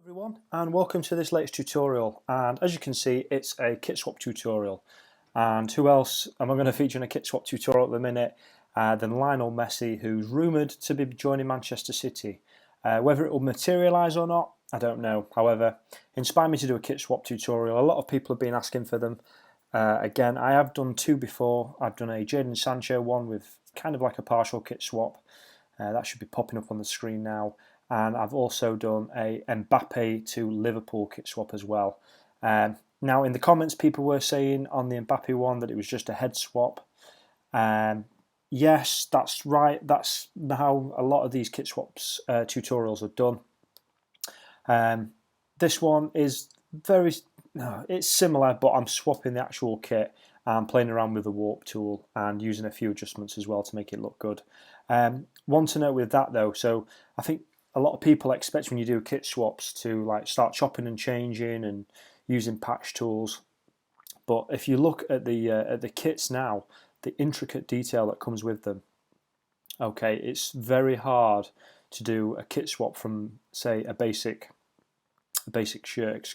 Everyone, and welcome to this latest tutorial. And as you can see, it's a kit swap tutorial. And who else am I going to feature in a kit swap tutorial at the minute than Lionel Messi, who's rumoured to be joining Manchester City. Whether it will materialise or not, I don't know. However, inspired me to do a kit swap tutorial. A lot of people have been asking for them. Again, I have done two before. I've done a Jadon Sancho one with kind of like a partial kit swap. That should be popping up on the screen now. And I've also done a Mbappe to Liverpool kit swap as well. Now, in the comments, people were saying on the Mbappe one that it was just a head swap. Yes, that's right. That's how a lot of these kit swaps tutorials are done. This one is it's similar, but I'm swapping the actual kit and playing around with the warp tool and using a few adjustments as well to make it look good. One to note with that though, so I think a lot of people expect when you do kit swaps to like start chopping and changing and using patch tools. But if you look at the kits now, the intricate detail that comes with them, okay, it's very hard to do a kit swap from, say, a basic shirt,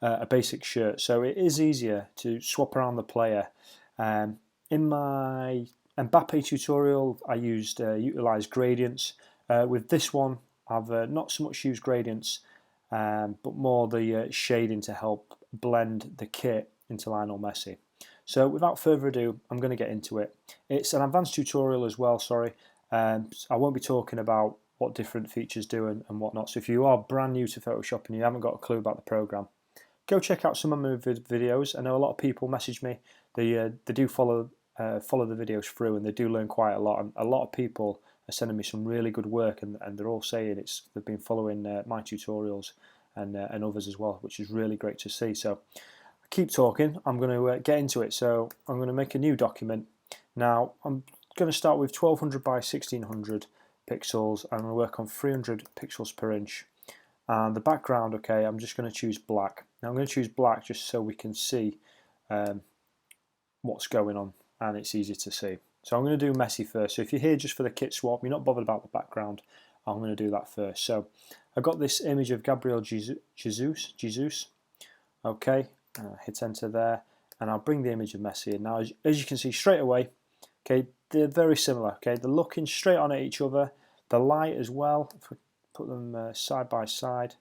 a basic shirt. So it is easier to swap around the player. In my Mbappe tutorial, I utilised gradients. With this one, I've not so much used gradients, but more the shading to help blend the kit into Lionel Messi. So without further ado, I'm going to get into it. It's an advanced tutorial as well, sorry. I won't be talking about what different features do and whatnot. So if you are brand new to Photoshop and you haven't got a clue about the program, go check out some of my videos. I know a lot of people message me. They do follow the videos through and they do learn quite a lot. And a lot of people are sending me some really good work, and they're all saying they've been following my tutorials and others as well, which is really great to see. So I keep talking. I'm going to get into it. So I'm going to make a new document. Now I'm going to start with 1200 by 1600 pixels. I'm going to work on 300 pixels per inch. And the background, okay, I'm just going to choose black. Now I'm going to choose black just so we can see what's going on and it's easy to see. So I'm going to do Messi first. So if you're here just for the kit swap, you're not bothered about the background, I'm going to do that first. So I've got this image of Gabriel Jesus. Okay, hit enter there, and I'll bring the image of Messi in. Now, as you can see straight away, okay, they're very similar. Okay, they're looking straight on at each other. The light as well. If we put them side by side,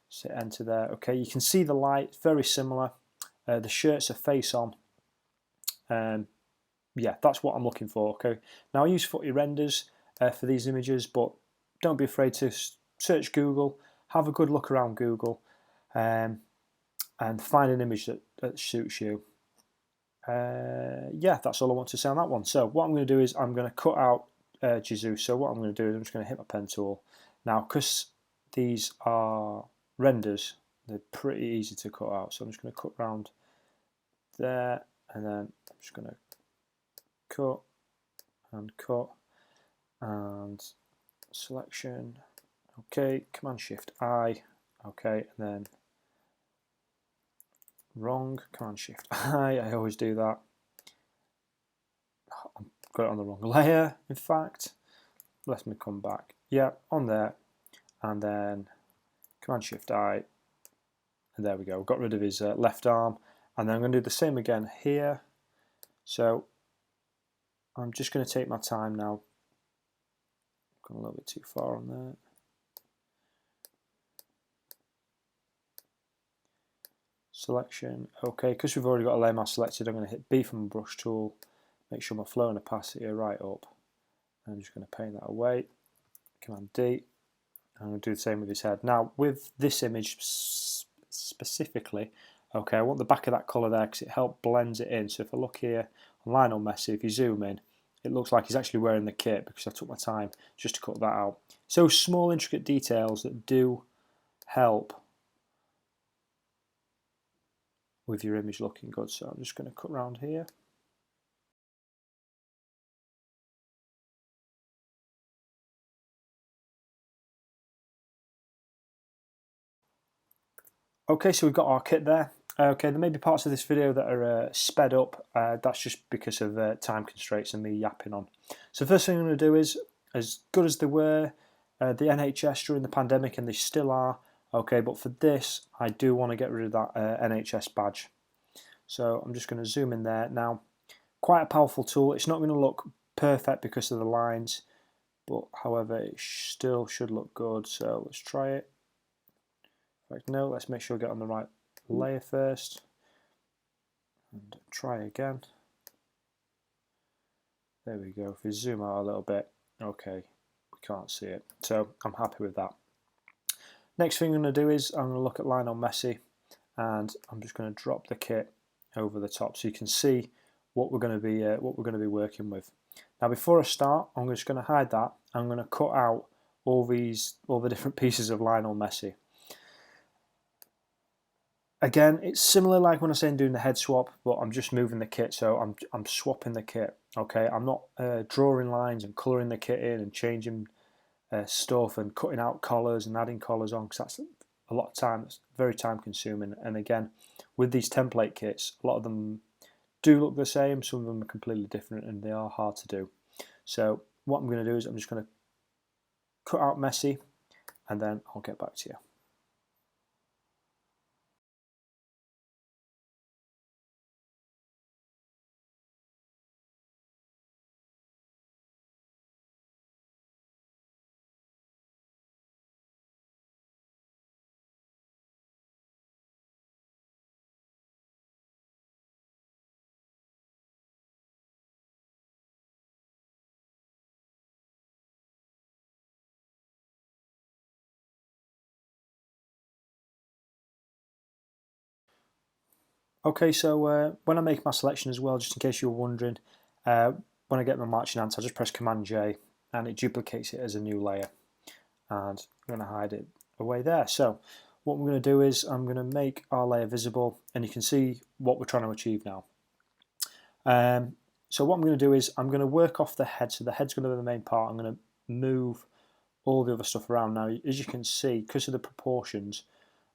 so enter there. Okay, you can see the light, very similar. The shirts are face on. Yeah, that's what I'm looking for. Okay, now I use footy renders for these images, but don't be afraid to search Google, have a good look around Google, and find an image that suits you. Yeah, that's all I want to say on that one. So what I'm going to do is I'm going to cut out Jesus. So what I'm going to do is I'm just going to hit my pen tool. Now, because these are renders, they're pretty easy to cut out. So I'm just going to cut around there, and then I'm just going to cut and selection. Okay, Command Shift I. Okay, and then wrong, Command Shift I always do that. I've got it on the wrong layer, in fact. Let me come back. Yeah, on there, and then Command Shift I, and there we go. Got rid of his left arm, and then I'm going to do the same again here. So I'm just going to take my time now. Gone a little bit too far on there. Selection, okay, because we've already got a layer mask selected, I'm going to hit B from my brush tool, make sure my flow and opacity are right up. I'm just going to paint that away, Command D, I'm going to do the same with his head. Now with this image specifically, okay, I want the back of that colour there because it helps blends it in. So if I look here on Lionel Messi, if you zoom in, it looks like he's actually wearing the kit because I took my time just to cut that out. So small intricate details that do help with your image looking good. So I'm just going to cut around here. Okay, so we've got our kit there. Okay, there may be parts of this video that are sped up. That's just because of time constraints and me yapping on. So first thing I'm going to do is, as good as they were, the NHS during the pandemic, and they still are, Okay, but for this, I do want to get rid of that NHS badge. So I'm just going to zoom in there. Now, quite a powerful tool. It's not going to look perfect because of the lines, but however, it still should look good. So let's try it. In fact, no, let's make sure we get on the right layer first. And try again. There we go. If we zoom out a little bit, okay, we can't see it. So I'm happy with that. Next thing I'm going to do is I'm going to look at Lionel Messi, and I'm just going to drop the kit over the top so you can see what we're going to be working with. Now, before I start, I'm just going to hide that. I'm going to cut out all the different pieces of Lionel Messi. Again, it's similar like when I say I'm doing the head swap, but I'm just moving the kit, so I'm swapping the kit. Okay, I'm not drawing lines and colouring the kit in and changing stuff and cutting out collars and adding collars on, because that's a lot of time. It's very time consuming. And again, with these template kits, a lot of them do look the same. Some of them are completely different, and they are hard to do. So what I'm going to do is I'm just going to cut out Messi, and then I'll get back to you. Okay, so when I make my selection as well, just in case you were wondering, when I get my marching ants, I just press Command J and it duplicates it as a new layer. And I'm going to hide it away there. So what we're going to do is I'm going to make our layer visible, and you can see what we're trying to achieve now. So what I'm going to do is I'm going to work off the head. So the head's going to be the main part. I'm going to move all the other stuff around. Now, as you can see, because of the proportions,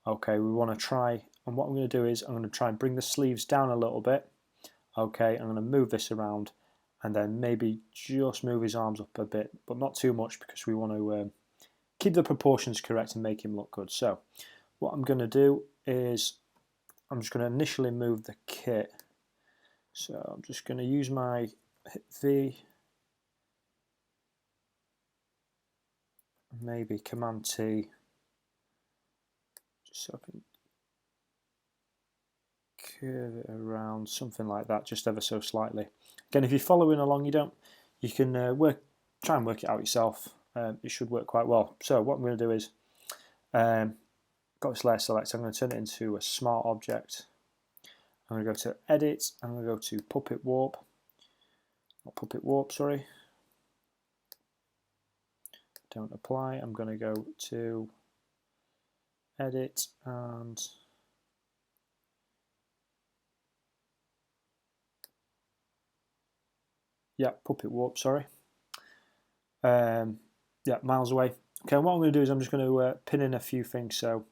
okay, we want to try, and what I'm going to do is I'm going to try and bring the sleeves down a little bit. Okay, I'm going to move this around, and then maybe just move his arms up a bit, but not too much, because we want to keep the proportions correct and make him look good. So what I'm going to do is I'm just going to initially move the kit. So I'm just going to use my hit V, maybe Command T, just so I can curve it around, something like that, just ever so slightly. Again, if you're following along, you can try and work it out yourself. It should work quite well. So what I'm going to do is, got this layer select, I'm going to turn it into a smart object. I'm going to go to Edit, I'm going to go to Puppet Warp, not Puppet Warp, sorry. Don't apply, I'm going to go to Edit and yeah, Puppet Warp, sorry. Yeah, miles away. Okay, what I'm going to do is I'm just going to pin in a few things. So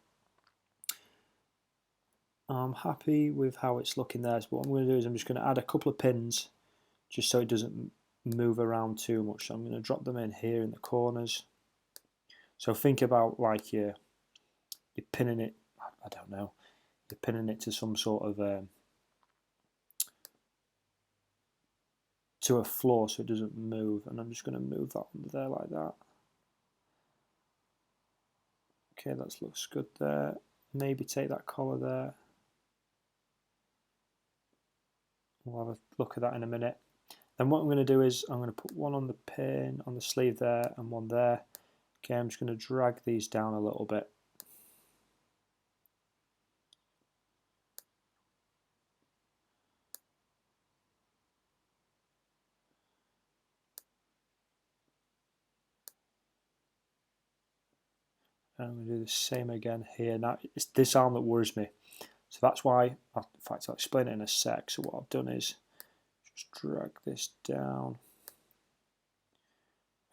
I'm happy with how it's looking there. So what I'm going to do is I'm just going to add a couple of pins just so it doesn't move around too much. So I'm going to drop them in here in the corners. So think about like you're pinning it, I don't know, you're pinning it to some sort of to a floor so it doesn't move, and I'm just going to move that under there like that. Okay, that looks good there. Maybe take that collar there. We'll have a look at that in a minute. Then what I'm going to do is I'm going to put one on the pin on the sleeve there and one there. Okay, I'm just going to drag these down a little bit. And I'm going to do the same again here. Now, it's this arm that worries me. So that's why, in fact, I'll explain it in a sec. So what I've done is just drag this down,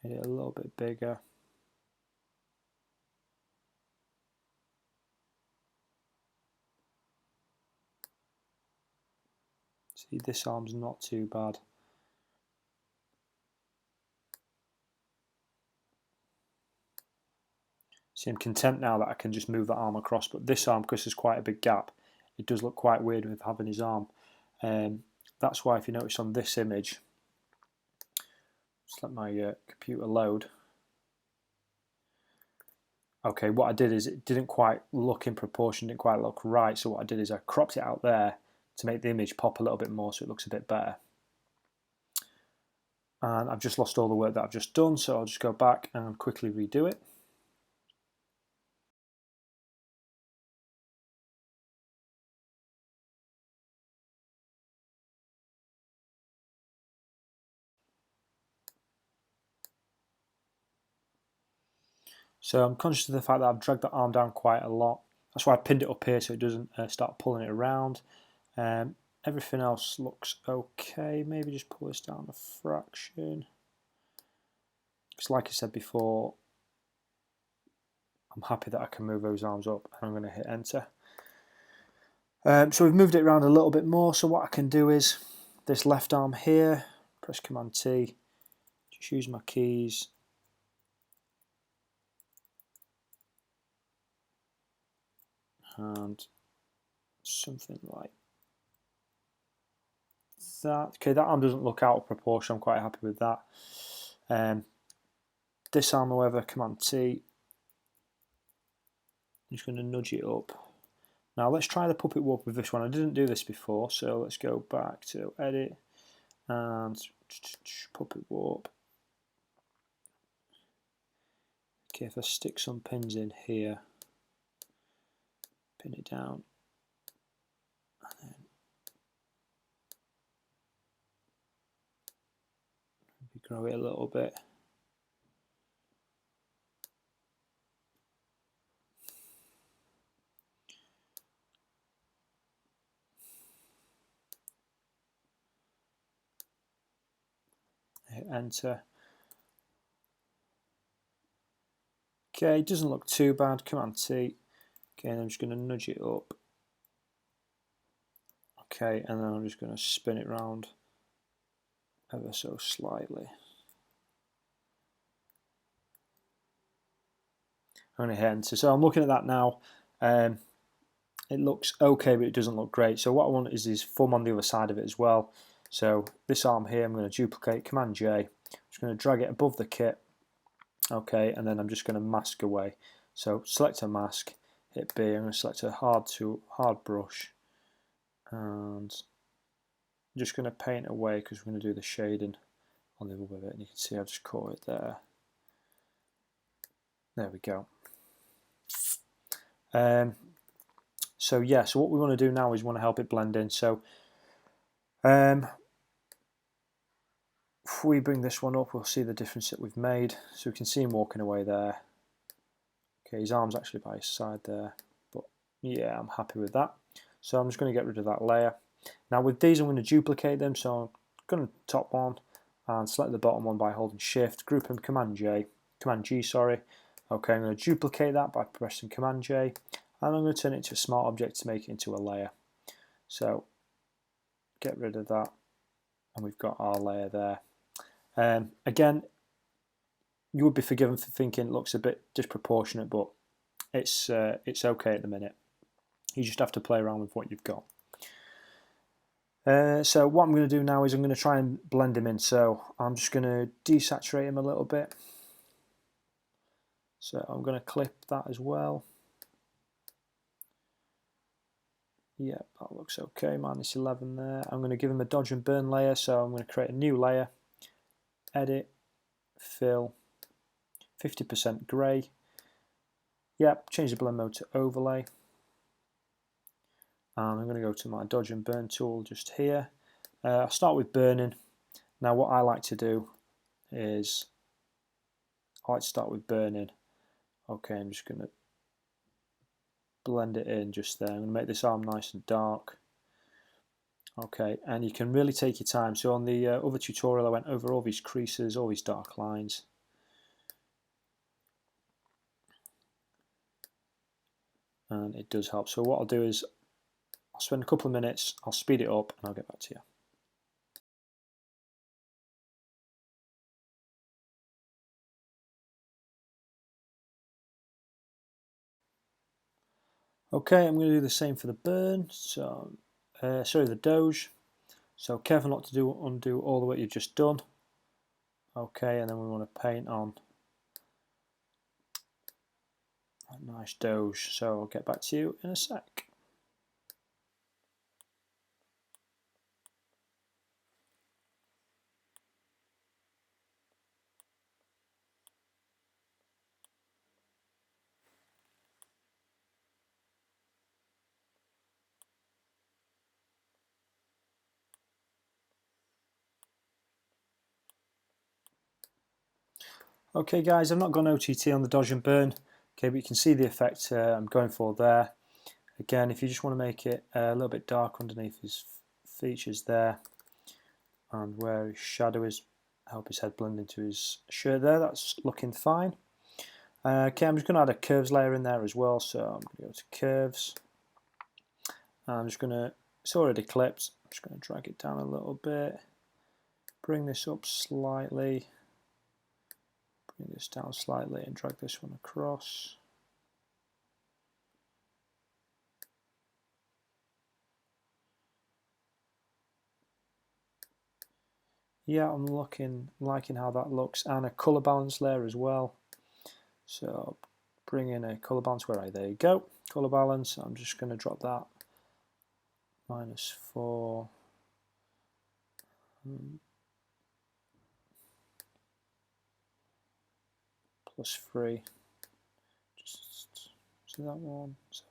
made it a little bit bigger. See, this arm's not too bad. See, I'm content now that I can just move that arm across, but this arm, because there's quite a big gap, it does look quite weird with having his arm. That's why if you notice on this image, just let my computer load. Okay, what I did is it didn't quite look in proportion, didn't quite look right, so what I did is I cropped it out there to make the image pop a little bit more so it looks a bit better. And I've just lost all the work that I've just done, so I'll just go back and quickly redo it. So I'm conscious of the fact that I've dragged the arm down quite a lot. That's why I pinned it up here so it doesn't start pulling it around. Everything else looks okay. Maybe just pull this down a fraction. Because like I said before, I'm happy that I can move those arms up, and I'm going to hit enter. So we've moved it around a little bit more, so what I can do is this left arm here, press Command T, just use my keys, and something like that. Okay, that arm doesn't look out of proportion, I'm quite happy with that. This arm, however, Command T, I'm just going to nudge it up. Now let's try the puppet warp with this one. I didn't do this before, so let's go back to edit and puppet warp. Okay, if I stick some pins in here, pin it down, and then maybe grow it a little bit. Hit enter. Okay, it doesn't look too bad. Command T. Okay, and I'm just going to nudge it up. Okay, and then I'm just going to spin it round ever so slightly. I'm going to hit enter. So I'm looking at that now. It looks okay, but it doesn't look great. So what I want is his thumb on the other side of it as well. So this arm here, I'm going to duplicate, Command J. I'm just going to drag it above the kit. Okay, and then I'm just going to mask away. So select a mask, hit B. I'm going to select a hard brush, and I'm just going to paint away because we're going to do the shading on the other bit. And you can see I've just caught it there. There we go. So yeah, so what we want to do now is we want to help it blend in. So if we bring this one up, we'll see the difference that we've made. So we can see him walking away there. Okay, his arm's actually by his side there, but yeah, I'm happy with that. So I'm just going to get rid of that layer. Now with these, I'm going to duplicate them. So I'm going to top one and select the bottom one by holding Shift, group them Command G, sorry. Okay, I'm going to duplicate that by pressing Command J, and I'm going to turn it into a smart object to make it into a layer. So get rid of that, and we've got our layer there. Again, you would be forgiven for thinking it looks a bit disproportionate, but it's okay at the minute. You just have to play around with what you've got. So what I'm going to do now is I'm going to try and blend him in. So I'm just going to desaturate him a little bit. So I'm going to clip that as well. Yeah, that looks okay, -11 there. I'm going to give him a dodge and burn layer, so I'm going to create a new layer. Edit, fill, 50% grey. Yep, change the blend mode to overlay. And I'm going to go to my dodge and burn tool just here. I'll start with burning. Now what I like to do is, I like to start with burning. Okay, I'm just going to blend it in just there. I'm going to make this arm nice and dark. Okay, and you can really take your time. So on the other tutorial I went over all these creases, all these dark lines. And it does help. So what I'll do is, I'll spend a couple of minutes, I'll speed it up, and I'll get back to you. Okay, I'm going to do the same for the burn. So, sorry, the doge. So careful not to undo all the work you've just done. Okay, and then we want to paint on a nice doge. So I'll get back to you in a sec. Okay guys, I've not gone OTT on the dodge and burn, okay, but you can see the effect I'm going for there. Again, if you just want to make it a little bit dark underneath his features there, and where his shadow is, help his head blend into his shirt there, that's looking fine. Okay, I'm just going to add a curves layer in there as well, so I'm going to go to curves. I'm just going to, it's already clipped, I'm just going to drag it down a little bit, bring this up slightly, bring this down slightly and drag this one across. Yeah, I'm liking how that looks, and a colour balance layer as well. So bring in a colour balance there you go, colour balance. I'm just going to drop that -4. +3. Just see that one. So,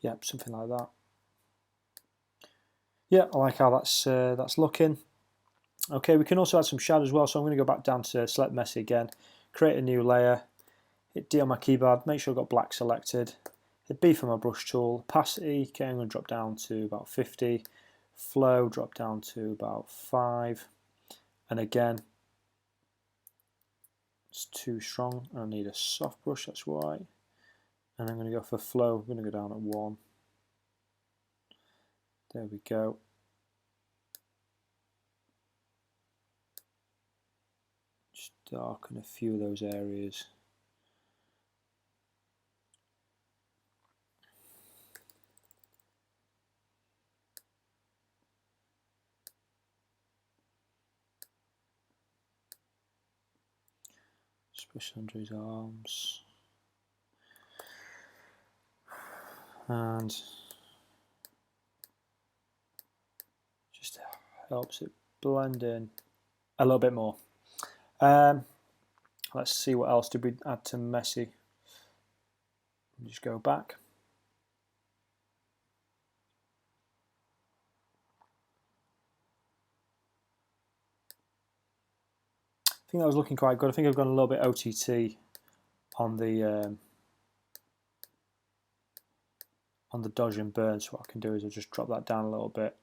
yeah, something like that. Yeah, I like how that's looking. Okay, we can also add some shadow as well. So I'm going to go back down to select Messi again, create a new layer, hit D on my keyboard, make sure I've got black selected, hit B for my brush tool, opacity, okay, I'm going to drop down to about 50, flow, drop down to about 5, and again, it's too strong, I need a soft brush, that's why, and I'm going to go for flow, I'm going to go down at 1, there we go. Just darken a few of those areas. Especially under his arms. And just helps it blend in a little bit more. Let's see what else did we add to Messi. Just go back. I think that was looking quite good. I think I've gone a little bit OTT on the dodge and burn. So what I can do is I'll just drop that down a little bit.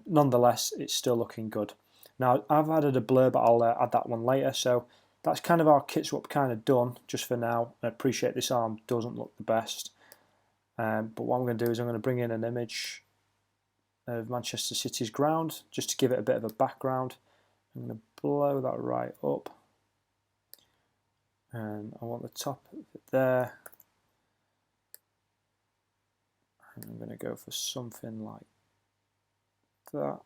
Nonetheless, it's still looking good. Now I've added a blur, but I'll add that one later. So that's kind of our kit swap kind of done just for now. I appreciate this arm doesn't look the best, but what I'm going to do is I'm going to bring in an image of Manchester City's ground just to give it a bit of a background. I'm going to blow that right up, and I want the top of it there, and I'm going to go for something like that.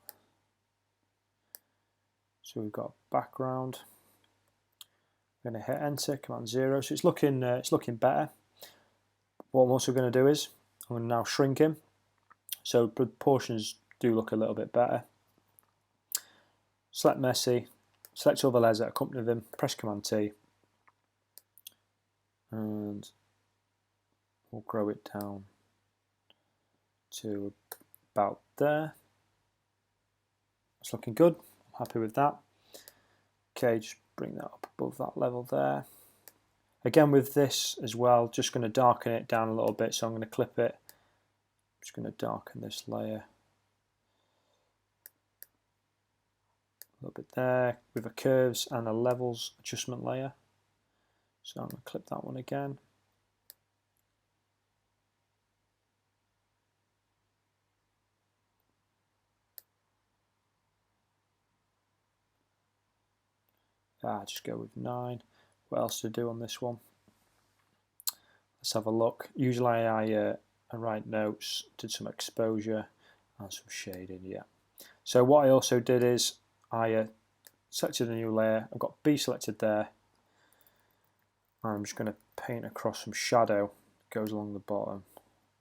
So we've got background. I'm going to hit enter, command 0. So it's looking better. What I'm also going to do is I'm going to now shrink him, so proportions do look a little bit better. Select Messi, select all the layers that accompany them, press command T, and we'll grow it down to about there. It's looking good. I'm happy with that. Okay, just bring that up above that level there. Again with this as well, just going to darken it down a little bit, so I'm going to clip it. I'm just going to darken this layer a little bit there with a curves and a levels adjustment layer. So I'm going to clip that one again. Just go with 9. What else to do on this one? Let's have a look. Usually I write notes, did some exposure and some shading, yeah. So what I also did is I selected a new layer. I've got B selected there. I'm just going to paint across some shadow that goes along the bottom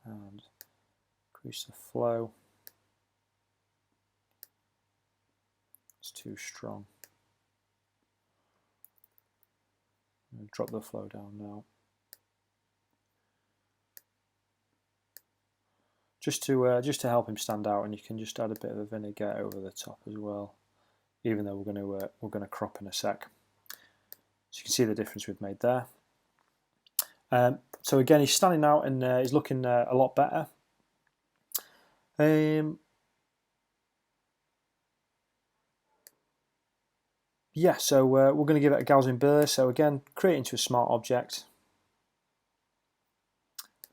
and increase the flow. It's too strong. I'm going to drop the flow down now. Just to help him stand out, and you can just add a bit of a vignette over the top as well. Even though we're going to crop in a sec. So you can see the difference we've made there. So again, he's standing out and he's looking a lot better. Yeah, so we're going to give it a Gaussian blur. So again, create into a smart object.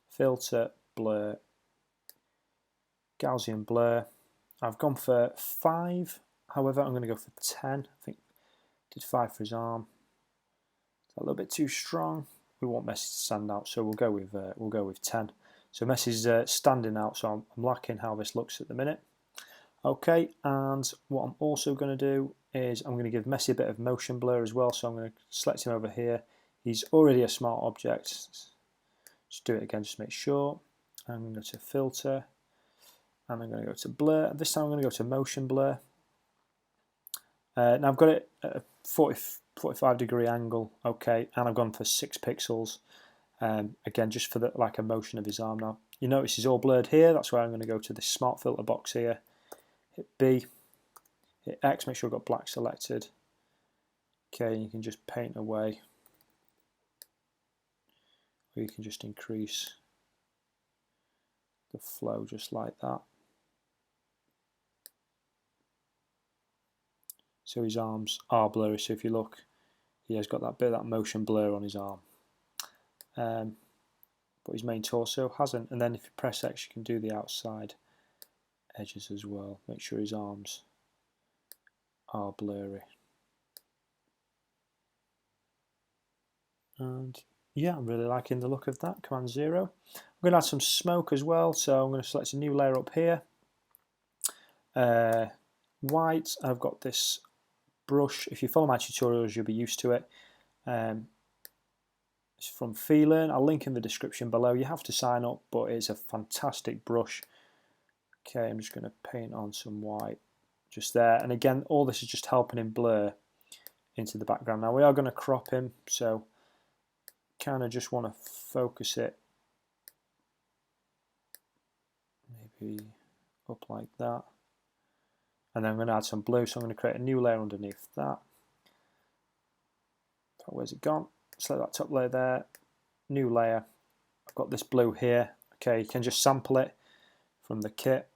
Filter, blur, Gaussian blur. I've gone for 5. However, I'm going to go for 10. I think I did 5 for his arm. It's a little bit too strong. We want Messi to stand out, so we'll go with 10. So Messi's standing out, so I'm liking how this looks at the minute. Okay, and what I'm also going to do is I'm going to give Messi a bit of motion blur as well. So I'm going to select him over here. He's already a smart object. Just do it again, just to make sure. I'm going to go to filter, and I'm going to go to blur. This time I'm going to go to motion blur. Now I've got it at a 45-degree angle, okay, and I've gone for 6 pixels. Again, just for like a motion of his arm. Now you notice he's all blurred here. That's why I'm going to go to this smart filter box here. Hit B, hit X, make sure I've got black selected. Okay, you can just paint away, or you can just increase the flow just like that. So his arms are blurry, so if you look, he has got that bit of that motion blur on his arm. But his main torso hasn't. And then if you press X, you can do the outside edges as well. Make sure his arms are blurry. And yeah, I'm really liking the look of that. Command 0. I'm going to add some smoke as well, so I'm going to select a new layer up here. White, I've got this brush. If you follow my tutorials, you'll be used to it. It's from Feeling. I'll link in the description below. You have to sign up, but it's a fantastic brush. Okay, I'm just going to paint on some white just there. And again, all this is just helping him blur into the background. Now we are going to crop him, so kind of just want to focus it maybe up like that. And then I'm going to add some blue, so I'm going to create a new layer underneath that. Where's it gone? Select that top layer there, new layer. I've got this blue here. Okay, you can just sample it from the kit.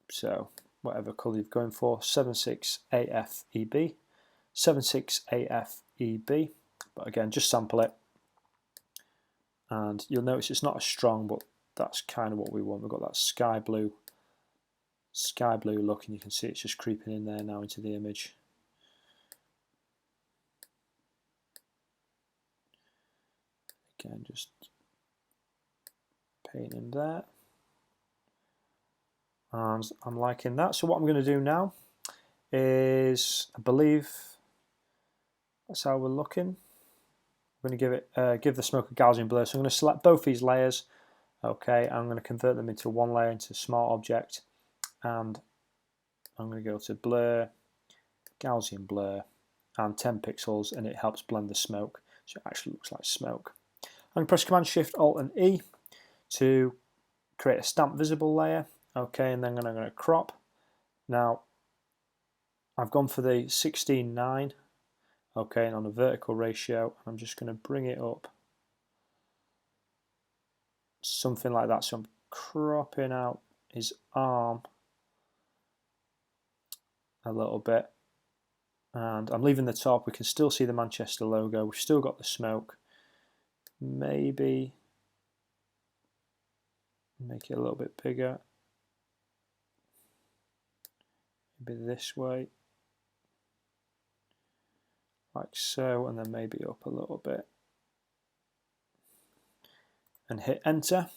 So whatever colour you're going for, 76AFEB, 76AFEB. But again, just sample it. And you'll notice it's not as strong, but that's kind of what we want. We've got that sky blue look, and you can see it's just creeping in there now into the image. Again, just painting there. And I'm liking that. So what I'm going to do now is, I believe that's how we're looking. I'm going to give the smoke a Gaussian blur. So I'm going to select both these layers. Okay, I'm going to convert them into one layer, into Smart Object, and I'm going to go to Blur, Gaussian blur, and 10 pixels, and it helps blend the smoke, so it actually looks like smoke. I'm going to press Command Shift Alt and E to create a stamp visible layer. Okay, and then I'm going to crop. Now, I've gone for the 16:9. Okay, and on a vertical ratio, I'm just going to bring it up something like that. So I'm cropping out his arm a little bit, and I'm leaving the top. We can still see the Manchester logo. We've still got the smoke. Maybe make it a little bit bigger. Maybe this way, like so, and then maybe up a little bit, and hit enter.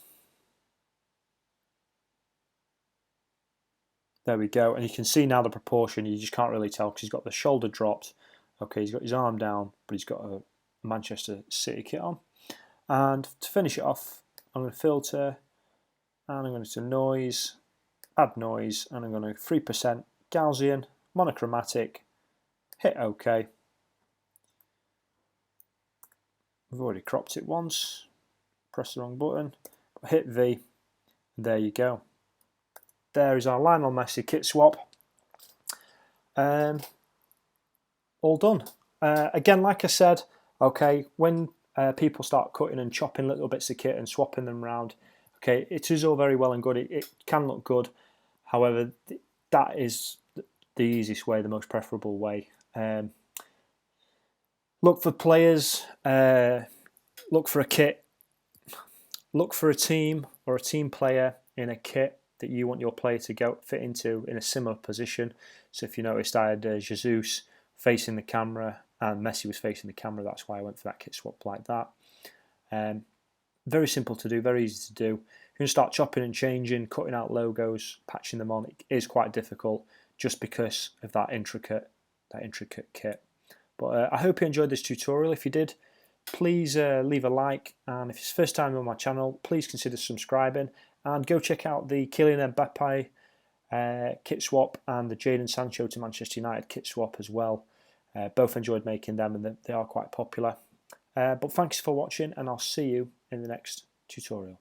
There we go, and you can see now the proportion. You just can't really tell because he's got the shoulder dropped. Okay, he's got his arm down, but he's got a Manchester City kit on. And to finish it off, I'm going to filter, and I'm going to noise, add noise, and I'm going to 3% Gaussian, monochromatic, hit OK. We've already cropped it once, press the wrong button, hit V, and there you go. There is our Lionel Messi kit swap. All done. Again, like I said, okay, when people start cutting and chopping little bits of kit and swapping them around, okay, it is all very well and good. It can look good. However, that is the easiest way, the most preferable way. Look for players, look for a kit, look for a team or a team player in a kit that you want your player to fit into in a similar position. So if you noticed, I had Jesus facing the camera and Messi was facing the camera. That's why I went for that kit swap like that. Very simple to do, very easy to do. You're going to start chopping and changing, cutting out logos, patching them on. It is quite difficult just because of that intricate kit. But I hope you enjoyed this tutorial. If you did, please leave a like, and if it's the first time on my channel, please consider subscribing and go check out the Kylian Mbappe kit swap and the Jadon Sancho to Manchester United kit swap as well. Both enjoyed making them, and they are quite popular. But thanks for watching, and I'll see you in the next tutorial.